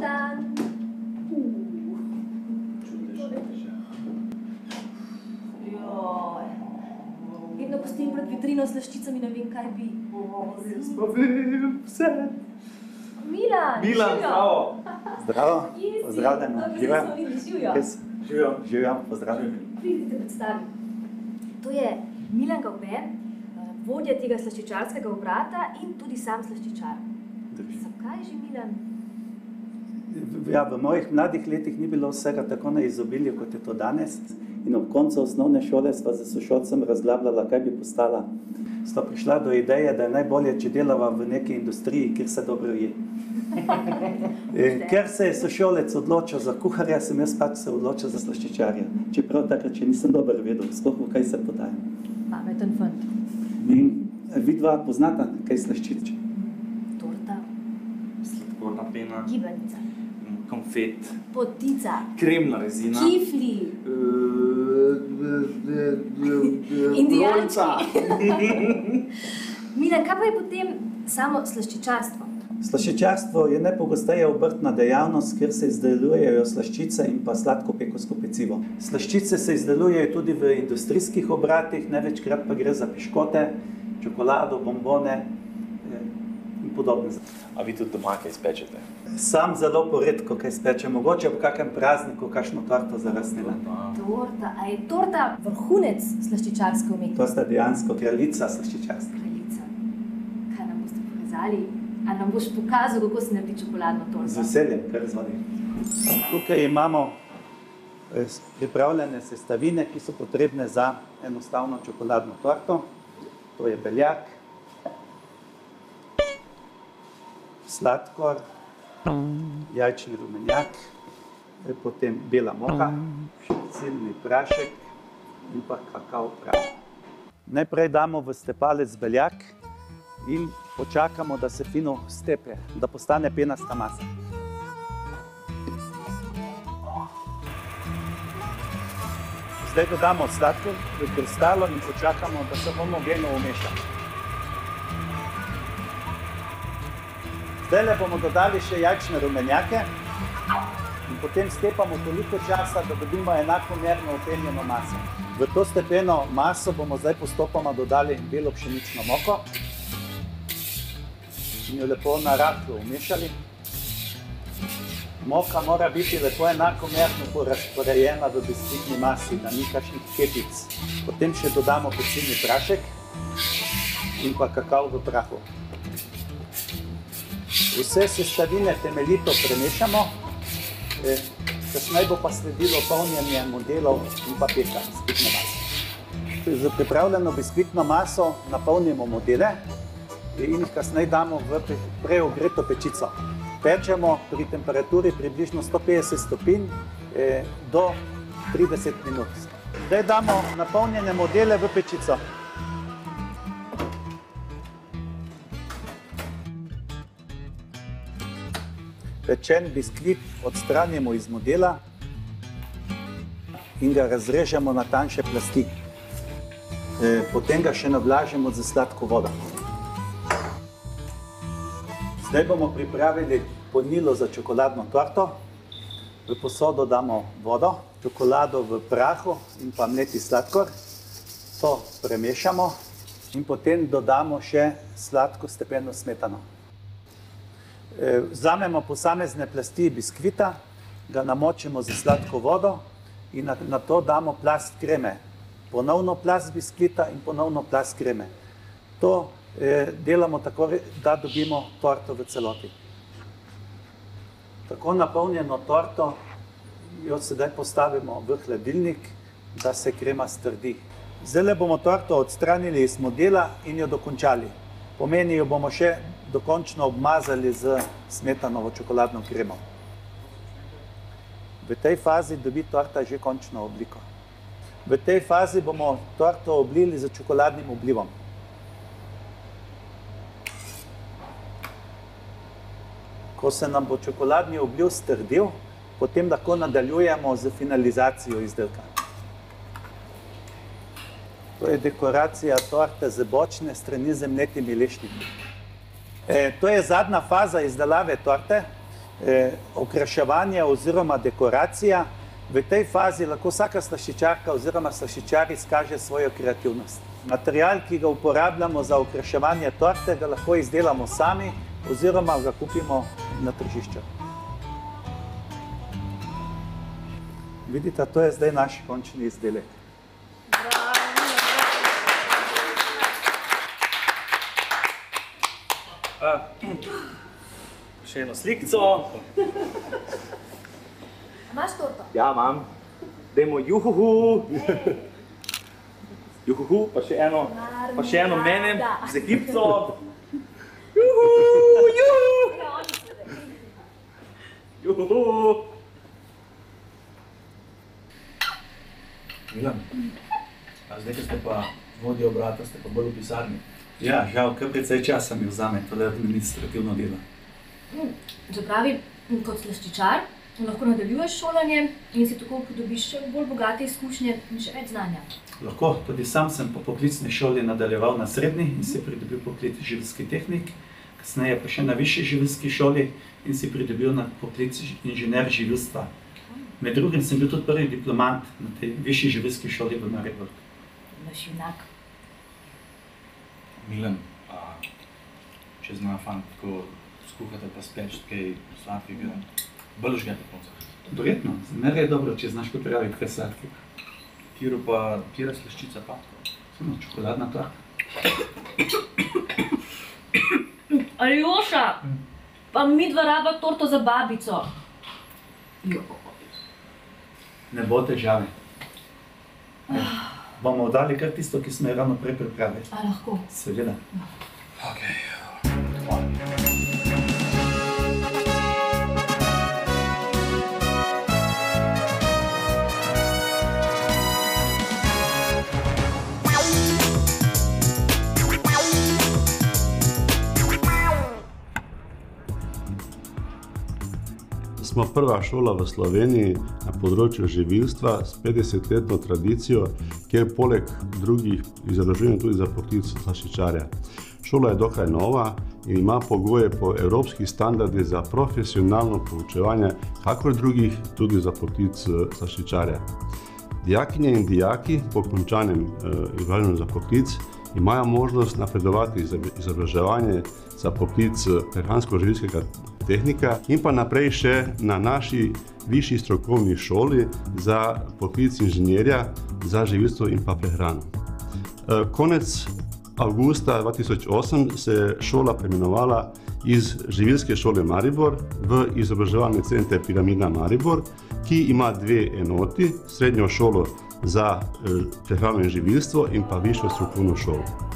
dan. Vedno postim pred vitrino s slaščicami, ne vem, kaj bi. Jaz pa vem vse. Milan, zdravo. Zdravo, pozdravljeno. Živjo, pozdravljeno. Pridite predstaviti. To je Milan Gaupe, vodja tega slaščičarskega obrata in tudi sam slaščičar. Zakaj že Milan? Ja, v mojih mladih letih ni bilo vsega tako na izobilju, kot je to danes. In ob koncu osnovne šole sva z sošolcem razglabljala, kaj bi postala. Sva prišla do ideje, da je najbolje, če delava v neki industriji, kjer se dobro je. Ker se je sošolec odločil za kuharja, sem jaz pač se odločil za slaščičarja. Čeprav takrat, če nisem dobro vedel, sploh v kaj se podajam. Pameten fant. In vidva poznata kaj slaščič? Torta. Sladkorna pena. Gibanica. Konfet. Potica. Kremna rezina. Kifli. Indijančki. Milan, kaj pa je potem samo slaščičarstvo? Slaščičarstvo je najpogosteje obrtna dejavnost, kjer se izdelujejo slaščice in pa sladko pekovsko pecivo. Slaščice se izdelujejo tudi v industrijskih obratih, največkrat pa gre za piškote, čokolado, bombone in podobne. A vi tudi doma kaj spečete? Sam zelo poredko kaj spečem, mogoče ob kakem prazniku kakšno torto za rastnila. Torta, a je torta vrhunec slaščičarske umetnosti? To sta dejansko kraljica slaščičarstva. Kraljica. Kaj nam boste pokazali? A nam boš pokazal, kako se naredi čokoladno torto? Z veseljem, kar zvoli. Tukaj imamo pripravljene sestavine, ki so potrebne za enostavno čokoladno torto. To je beljak, sladkor, jajčni rumenjak, potem bela moka, pšenicilni prašek in pa kakav prašek. Najprej damo v stepalec beljak in počakamo, da se fino stepe, da postane penasta masa. Zdaj dodamo sladkor v kristalo in počakamo, da se homogeno umeša. Zdaj bomo dodali še jajčne rumenjake in potem stepamo toliko časa, da dobimo enakomerno openjeno maso. V to stepeno maso bomo zdaj postopoma dodali belo pšenično moko in jo lepo na rahlo umešali. Moka mora biti lepo enakomerno razporejena v biskvitni masi, da ni kakšnih kepic. Potem še dodamo pecilni prašek in pa kakav v prahu. Vse sestavine temeljito premešamo, kasneje bo pa sledilo polnjenje modelov in pa peka biskvitne mase. Za pripravljeno biskvitno maso napolnimo modele in jih kasneje damo v preogreto pečico. Pečemo pri temperaturi približno 150 stopinj do 30 minut. Zdaj damo napolnjene modele v pečico. Pečen biskvit odstranimo iz modela in ga razrežemo na tanjše plasti. Potem ga še navlažimo z sladko vodo. Zdaj bomo pripravili polnilo za čokoladno torto. V posodo damo vodo, čokolado v prahu in pa mleti sladkor. To premešamo in potem dodamo še sladko stepeno smetano. Vzamemo posamezne plasti biskvita, ga namočimo z sladko vodo in na to damo plast kreme. Ponovno plast biskvita in ponovno plast kreme. To delamo tako, da dobimo torto v celoti. Tako napolnjeno torto jo sedaj postavimo v hladilnik, da se krema strdi. Zdaj bomo torto odstranili iz modela in jo dokončali. Pomeni, jo bomo še dokončno obmazali z smetanovo čokoladno kremo. V tej fazi dobi torta že končno obliko. V tej fazi bomo torto oblili z čokoladnim oblivom. Ko se nam bo čokoladni obliv strdil, potem lahko nadaljujemo z finalizacijo izdelka. To je dekoracija torte z bočne strani z mletimi lešniki. To je zadnja faza izdelave torte okraševanje oziroma dekoracija. V tej fazi lahko vsaka slaščičarka oziroma slaščičar izkaže svojo kreativnost. Material, ki ga uporabljamo za okraševanje torte, ga lahko izdelamo sami oziroma ga kupimo na tržišču. Vidite, to je zdaj naš končni izdelek. Še eno slikco. Imaš torto? Ja, imam. Dajmo juhuhu. Juhuhu, pa še eno menem z ekipco. Juhu, juhu. Juhu. Milan, a zdaj, ko ste pa vodja obrata, ste pa bolj v pisarni? Ja, žal, kar precej časa mi vzame tole administrativno delo. Se pravi, kot slaščičar lahko nadaljuješ šolanje in si tako pridobiš še bolj bogate izkušnje in še več znanja. Lahko, tudi sam sem po poklicni šoli nadaljeval na srednji in si pridobil poklic živilski tehnik, kasneje pa še na višji živilski šoli in si pridobil na poklic inženir živilstva. Med drugim sem bil tudi prvi diplomant na tej višji živilski šoli v Mariboru. Imaš junak. Milan, če zna fant tako skuhati pa speč kaj sladkega, bolj užgati konca? Verjetno, zmeraj je dobro, če znaš pripraviti kaj sladkega. Kjera slaščica pa? Samo čokoladna torta. Aljoša, pa midva raba torto za babico. Ne bo težave. Bomo oddali kar tisto, ki smo jo ravno prej pripravili. A lahko? Seveda. Okej. Smo prva šola v Sloveniji na področju živilstva s 50-letno tradicijo, kjer poleg drugih izobražujemo tudi za poklic slaščičarja. Šola je dokaj nova in ima pogoje po evropskih standardih za profesionalno poučevanje, kakor drugih tudi za poklic slaščičarja. Dijakinje in dijaki po končanem izobraževanju za poklic imajo možnost napredovati izobraževanje za poklic prehransko-živilskega tehnika in pa naprej še na naši višji strokovni šoli za poklic inženirja za živilstvo in pa prehrano. Konec avgusta 2008 se je šola preimenovala iz Živilske šole Maribor v izobraževalni center Piramida Maribor, ki ima dve enoti, srednjo šolo za prehrano in živilstvo in pa višjo strokovno šolo.